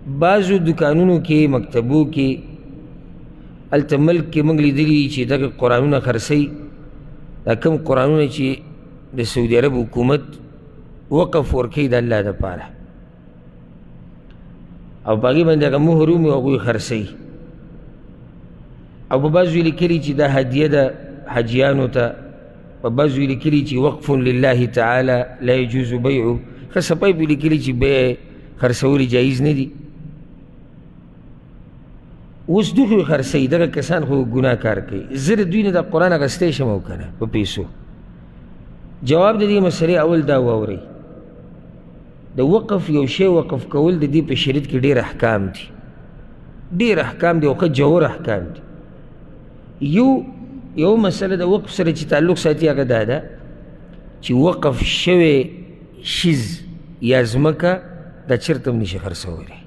بعضو دکانونو کې مکتبو کې هلته ملک کې موږ لیدلي چې دغه قرآنونه خرڅوي دا کوم قرآنونه چې د سعودي عرب حکومت وقف ورکوي د الله دپاره او په هغې باندې هغه مهر ومي هغوی خرڅوي او په بعضو یې لیکلي چې دا هدیه ده حاجیانو ته په بعضو یې لیکلي چې وقف لله تعالی لا یجوز بیعو ښه صفای پې لیکلي چې بیع خرڅول جایز نه دي اوس دوی خو خرڅوي دغه کسان خو ګناه کار کوي زه د دوی نه د قرآن اخیستی شم او که نه په پیسو جواب د دې مسلې اول دا واورئ د وقف یو شی وقف کول د دې په شریعت کې ډېر احکام دي ډېر احکام دي او ښه جوور احکام دي یو مسله د وقف سره چې تعلق ساتي هغه دا ده چې وقف شوی شیز یا ځمکه دا چېرته هم نشي خرڅولی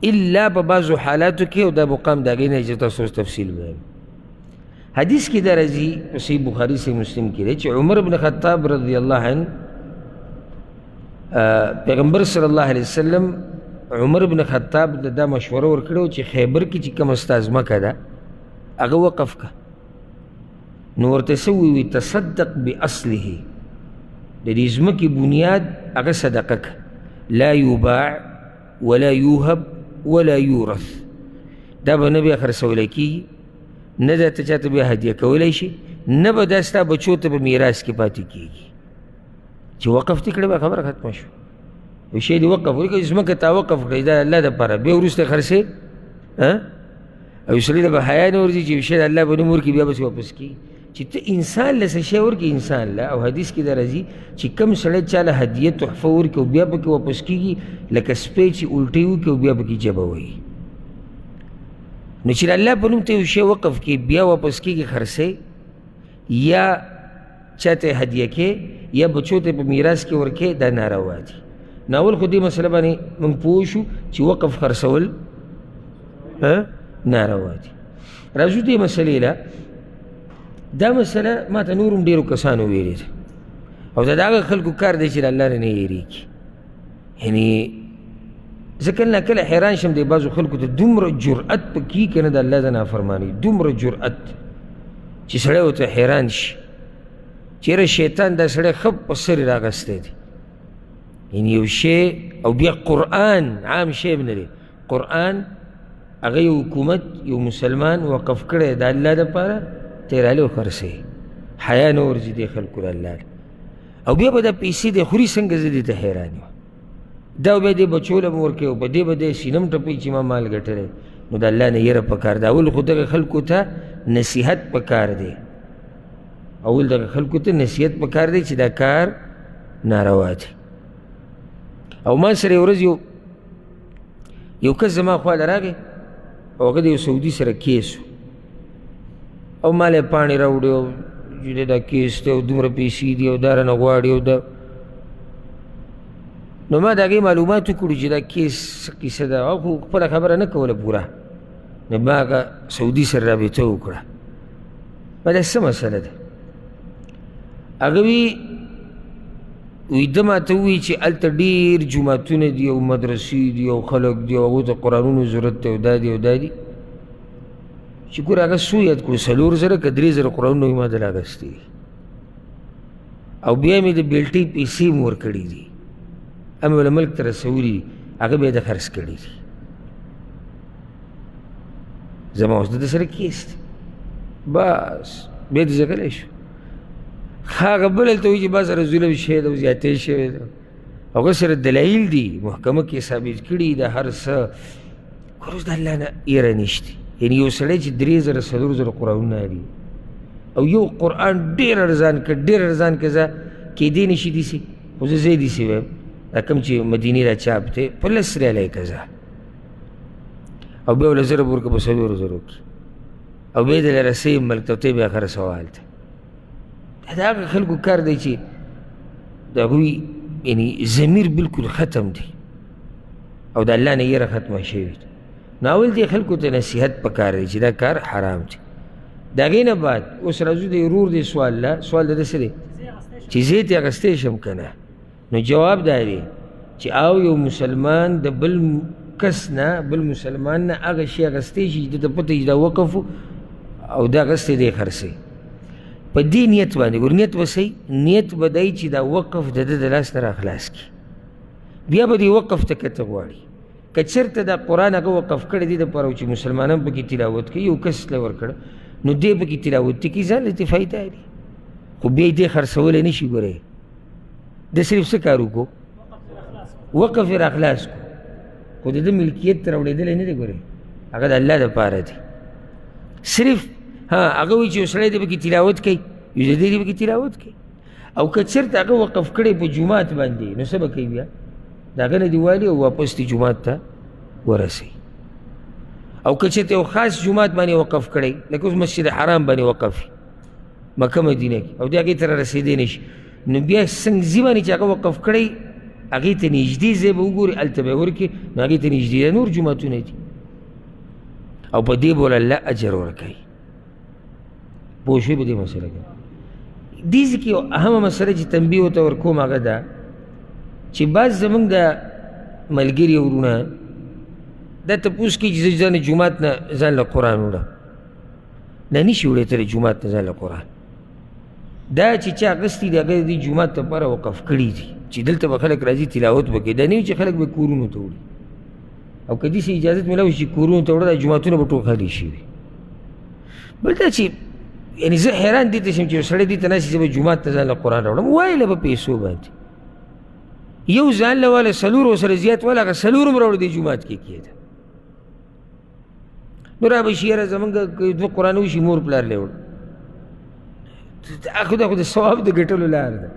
الا په بعضو حالاتو کې او دا مقام د هغې نه چې تاسو اوس تفصیل وایم حدیث کې دا راځي په صحیح بخاري صحیح مسلم کې دی چې عمر بن خطاب رضی الله عنه پیغمبر صلی الله علیه وسلم عمر بن خطاب دا مشوره ورکړې چې خیبر کې چې کومه ستا ځمکه ده هغه وقف که نو ورته څه ووایي تصدق باصله د دې ځمکې بنیاد هغه صدقه که لا یباع ولا یوهب ولا یورث دا به نه بیا خرڅولی کېږي نه دا ته چاته بیا هدیه کولی شي نه به دا ستا بچو ته په میراث کې پاتې کېږي چې وقف دې کړی به خبره ختمه شو یو شی دې وقف وکړي ځمکه تا وقف کړئ دا الله دپاره بیا وروسته خرڅې او یو سړي ته به حیا نه ورځي چې یو شی د الله په نوم ورکړي بیا بس واپس کړي چې ته انسان له څه شی ورکړي انسان له او حدیث کې دا راځي چې کوم سړی چاله هدیه تحفه ورکړي او بیا پکې واپس کېږي لکه سپی چې الټۍ وکړي او بیا پکې جبه وایي نو چې د الله په نوم ته یو شی وقف کړي بیا واپس کېږي خرڅې یا چاته هدیه کې یا بچو ته په میراث کې ورکې دا ناروا دي ناول خو دې مسله باندې موږ پوه شو چې وقف خرڅول ناروا دي راځو دې مسلې له دا مسله ما ته نور هم ډېرو کسانو ویلې ده او دا د هغه خلکو کار دی چې د الله نه نه یېرېږي یعنې زه کله نه کله حیران شم د بعضو خلکو ته دومره جرأت پکې که نه د الله د نافرمانۍ دومره جرأت چې سړی ورته حیران شي چېرې شیطان دا سړی ښه په سر یې راغستی دی یعنې یو شی او بیا قرآن عام شی هم نه دی قرآن هغه یو حکومت یو مسلمان وقف کړی د الله دپاره ته یې رالې وخرڅوي حیا نه ورځي دې خلکو د الله او بیا به دا پیسې دی خوري څنګه زه دې ته حیران یم دا بیا دې بچو له م ورکوي او په دې به دی سینه م ټپوي چې ما مال ګټلی نو د الله نه یېره پکار ده اول خو دغه خلکو ته نصیحت پکار دی اول دغه خلکو ته نصیحت پکار دی چې دا کار ناروا دی او ما سره یو ورځ یو کس زما خواله راغی او هغه د یو سعودي سره کیس او ما له پاڼې راوړې او چې دا کیس دی او دومره پیسې دي او دا رانه غواړي او دا نو ما د هغې معلومات وکړو چې دا کیس څه کیسه ده او خو خپله خبره نه کوله پوره نو ما هغه سعودي سره رابطه وکړه ما دا څه مسله ده هغه وی ده ماته ووایي چې هلته ډېر جوماتونه دي او مدرسې دي او خلک دي او هغو ته قرآنونو ضرورت دی او دا دي او دا دي چې ګوره هغه څو یاد کړو 4,000 که 3,000 قرآنونه مې ما دله اخیستي دي او بیا مې د بیلټۍ پیسې م ورکړي دي مې وله ملک ته رسولي دي هغه بیا د خرڅ کړي دي زما اوس د سره کیس دی بس بیا دې ځګلی شو هغه بل هلته وایي چې ما سره ظلم شوی ده او زیاتی شوی ده هغه سره دلایل دي محکمه کې ثابت کړي د هر څه ګوره اوس د الله نه یېره نشته یعنې یو سړی چې 3,000 4,000 قرآنونه دي او یو قرآن ډېر ارزان که ډېر ارزان که زه کېدی نه شي داسې خو زه ځای داسې وایم دا کوم چې مدینې را چاپ دی په 10 ریاله یې که زه او بیا وله ضرب ورکړه په 4,000 کې او بیا یې دله رسوي ملک ته ته بیا خرڅوه هلته دا هغه خلکو کار دی چې د هغوی یعنې ضمیر بلکل ختم دی او د الله نه یېره ختمه شوې ده نو اول دې خلکو ته نصیحت پکار دی چې دا کار حرام دی د هغې نه بعد اوس راځو د ورور دی سوال د ده څه دی چې زه یې ترې اخیستی شم که نه نو جواب دا دی چې او یو مسلمان د بل کس نه بل مسلمان نه هغه شی اخیستی شي د ته پته وي دا وقف او دا اخیستی دی خرڅوي په دې نیت باندې ګور نیت به صحیح نیت به دی چې دا وقف د ده د لاس نه راخلاص کړي بیا به دې وقف ته کته غواړي که چېرته دا قرآن هغه وقف کړی دی دپاره چې مسلمانان پکې تلاوت کوي یو کس له ورکړه نو دی پکې تلاوت ته کړي ځان له ترې فایده دی خو بیا یې دی خرڅولی نه شي ګورئ د صرف څه کار وکړو وقف یې راخلاص کړو خو د ده ملکیت ته راوړېدلی نه دی ګورئ هغه د الله دپاره دی صرف هغه وایي چې یو سړی دی پکې تلاوت کوي یو دی پکې تلاوت کوي او که چېرته هغه وقف کړی په جومات باندې نو څه به کوي بیا د هغه نه دې والي او واپس دې جومات ته ورسوي او که چېرته یو خاص جومات باندې وقف کړی لکه اوس مسجد حرام باندې وقف مکه مدینه کې او دې هغې ته را رسېدی نه شي نو بیا څنګه ځي باندې چې هغه وقف کړی هغې ته نږدې ځای به وګوري هلته به یې ورکړي نو هغې ته نږدې نور جوماتونه دي او په دې به الله اجر ورکوي پوه شوې په دې مسله کې دې ځای کې یو اهمه مسله چې تنبیه ورته ورکوم هغه ده چې بعض زمونږ د ملګري ورونه دا تپوس کوي چې زه ځان جومات نه ځان له قرآن وړم نه نشي وړېدلی جومات نه ځان له قرآن دا چې چا اخیستي دي هغه دې جومات لپاره وقف کړي دي چې دلته به خلک راځي تلاوت به کوي دا نه وي چې خلک به کورونو ته وړي او که داسې اجازت میلاو شي چې کورونو ته وړه دا جوماتونه به ټول خالي شي وي بل دا چې یعنې زه حیران دې ته شم چې یو سړی دې ته ناست چې زه به جومات ته ځان له قرآن راوړم وایله به پیسو باندې یو ځان له واله څلور ورسره زیات واله هغه څلور هم راوړي دې جومات کې کېده نو را به شي یاره زمونږ دوه قرآن وشي مور پلار له وړه دا خو د ثواب د ګټلو لار ده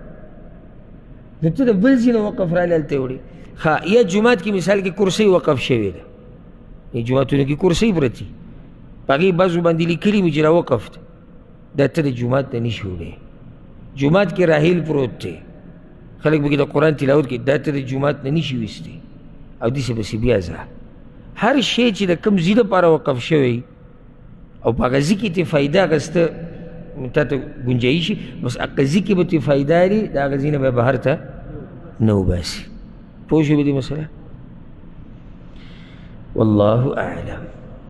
نو ته د بل ځای نه وقف رالی هلته وړې ښه یا جومات کې مثال کې کرسۍ وقف شوې ده جوماتونو کې کرسۍ پرتي په هغې بعضو باندې لیکلي وي چې را وقف ده دا ته د جومات نه نشي وړی جومات کې راهیل پروت دی خلک پکې د قرآن تلاوت کوي دا ته د جومات نه نشي ویستی او داسې پسې بیا ځه هر شی چې د کوم ځای دپاره وقف شوی او په هغه ځای کې ترې فایده اخیسته تا ته ګنجایي شي بس هغه ځای کې به ترې فایده لري د هغه ځای نه به بهر ته نه وباسي پوه شوې په دې مسله والله اعلم